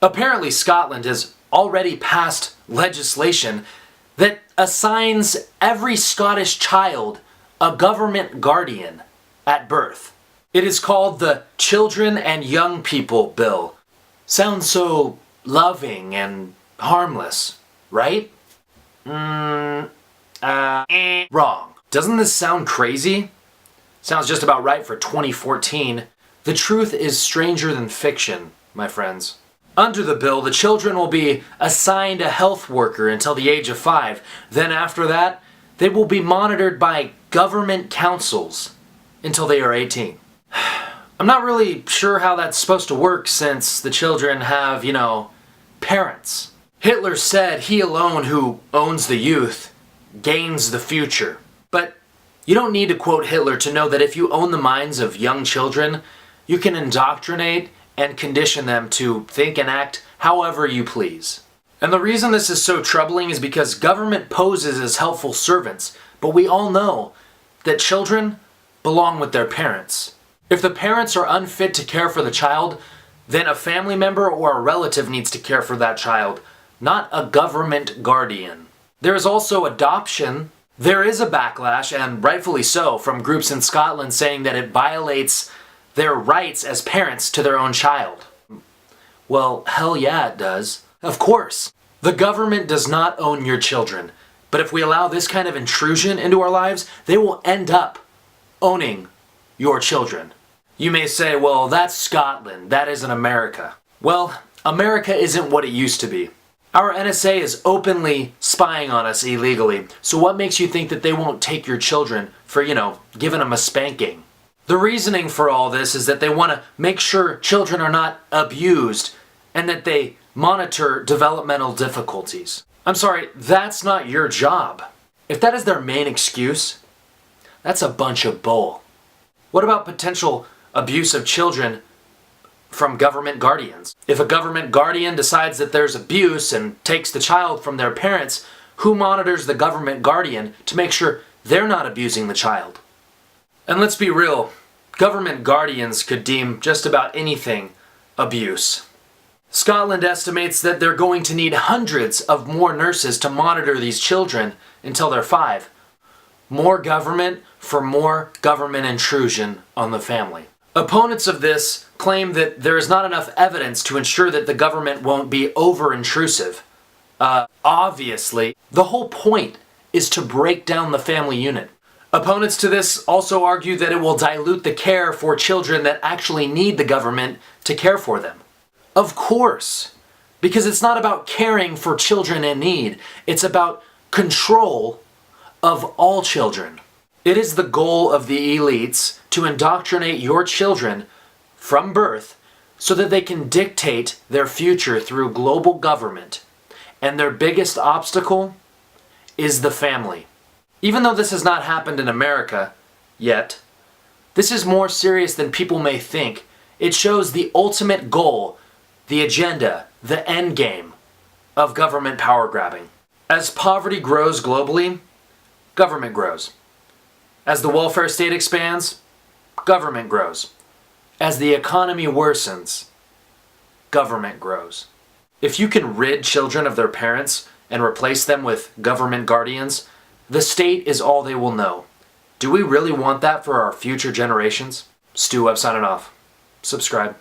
Apparently, Scotland has already passed legislation that assigns every Scottish child a government guardian at birth. It is called the Children and Young People Bill. Sounds so loving and harmless, right? Wrong. Doesn't this sound crazy? Sounds just about right for 2014. The truth is stranger than fiction, my friends. Under the bill, the children will be assigned a health worker until the age of 5. Then after that, they will be monitored by government councils until they are 18. I'm not really sure how that's supposed to work since the children have, parents. Hitler said he alone who owns the youth gains the future. But you don't need to quote Hitler to know that if you own the minds of young children, you can indoctrinate and condition them to think and act however you please. And the reason this is so troubling is because government poses as helpful servants, but we all know that children belong with their parents. If the parents are unfit to care for the child, then a family member or a relative needs to care for that child, not a government guardian. There is also adoption. There is a backlash, and rightfully so, from groups in Scotland saying that it violates their rights as parents to their own child. Well, hell yeah, it does. Of course. The government does not own your children, but if we allow this kind of intrusion into our lives, they will end up owning your children. You may say, well, that's Scotland, that isn't America. Well, America isn't what it used to be. Our NSA is openly spying on us illegally, so what makes you think that they won't take your children for, giving them a spanking? The reasoning for all this is that they want to make sure children are not abused and that they monitor developmental difficulties. I'm sorry, that's not your job. If that is their main excuse, that's a bunch of bull. What about potential abuse of children from government guardians? If a government guardian decides that there's abuse and takes the child from their parents, who monitors the government guardian to make sure they're not abusing the child? And let's be real, government guardians could deem just about anything abuse. Scotland estimates that they're going to need hundreds of more nurses to monitor these children until they're 5. More government for more government intrusion on the family. Opponents of this claim that there is not enough evidence to ensure that the government won't be over-intrusive. Obviously, the whole point is to break down the family unit. Opponents to this also argue that it will dilute the care for children that actually need the government to care for them. Of course, because it's not about caring for children in need, it's about control of all children. It is the goal of the elites to indoctrinate your children from birth so that they can dictate their future through global government. And their biggest obstacle is the family. Even though this has not happened in America yet, this is more serious than people may think. It shows the ultimate goal, the agenda, the end game of government power grabbing. As poverty grows globally, government grows. As the welfare state expands, government grows. As the economy worsens, government grows. If you can rid children of their parents and replace them with government guardians, the state is all they will know. Do we really want that for our future generations? Stu Webb signing off. Subscribe.